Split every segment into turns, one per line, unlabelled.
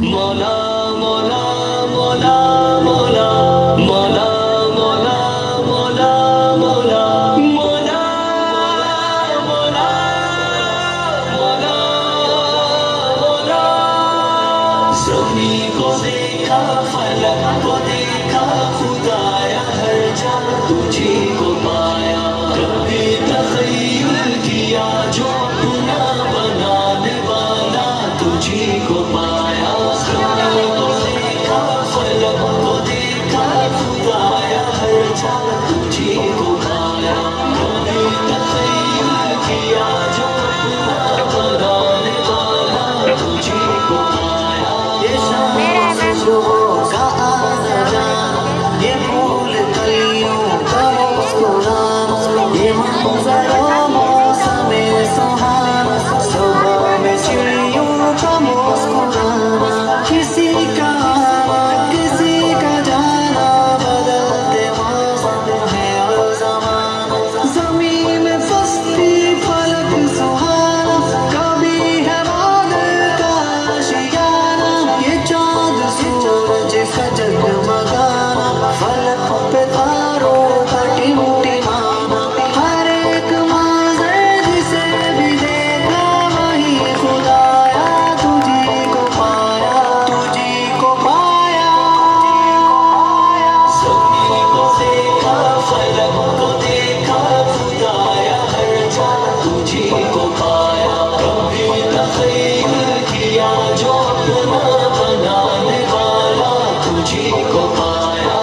मौला मौला मौला मौला मौला मौला मौला मौला मौला मौला मौला मौला। ज़मीं को देखा, फलक को देखा, खुदाया हर जगह तुझी को पाया। कभी तख़य्युल किया जो अपना बनाने वाला तुझी को पाया। ज़मीं को देखा, फलक को देखा, खुदाया हर जगह तुझी को पाया। कभी तख़य्युल किया जो अपना बनाने वाला तुझी को पाया। ये शाम सुबह का आना जाना, ये फूल कलियों का मुस्कुराना, ये मंज़र मौसम सुहाना, सुबह में चिड़ियों का मुस्कुराना। किसी का आना किसी का जाना, बदलते मौसम है और ज़माना। ज़मीन में फसती फलक सुहाना, कभी है बादल का आशियाना। ये चाँद सूरज का जगमगाना, फलक पे तारों का टिमटिमाना। हर एक मंज़र जिसे भी देखा, वही खुदाया तुझी को पाया, तुझी को पाया। ज़मीं को देखा, फलक को देखा, खुदाया हर जगह तुझी को पाया। कभी तख़य्युल किया जो अपना बनाने वाला तुझी को पाया।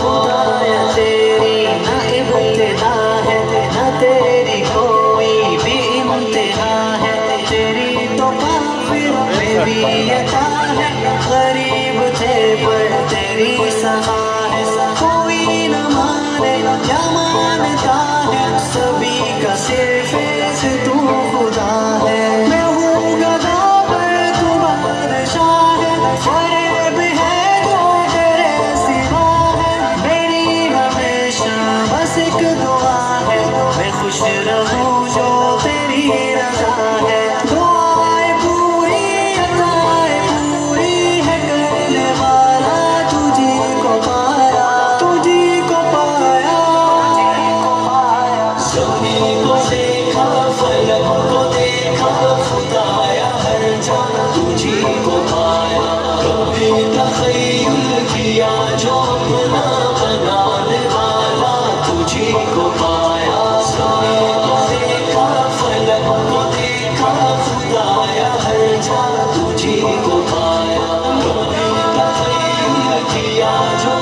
खुदाया तेरी न इब्तिदा है, न तेरी कोई भी इम्तिहा है। तेरी तो काफिर में भी अता है, गरीब थे पर तेरी सहा है। कोई न माने या मानता है, सभी का सिर्फ एक तू खुदा है। मैं हूँ गदा पर तू बादशाह है, फरेब है जो तेरे सिवा है। मेरी हमेशा बस एक दुआ है, मैं खुश रहूँ जो तेरी रज़ा है। दुआएं पूरी अताएं पूरी है करने वाला तुझी को पाया, तुझी को पाया, तुझी को पाया। ज़मीं को देखा, फलक को देखा, खुदाया हर जगह तुझी को पाया। कभी तख़य्युल किया जो अपना बनाने वाला तुझी को पाया। ज़मीं को देखा, फलक को देखा, खुदाया हर जगह तुझी को पाया। कभी तख़य्युल किया जो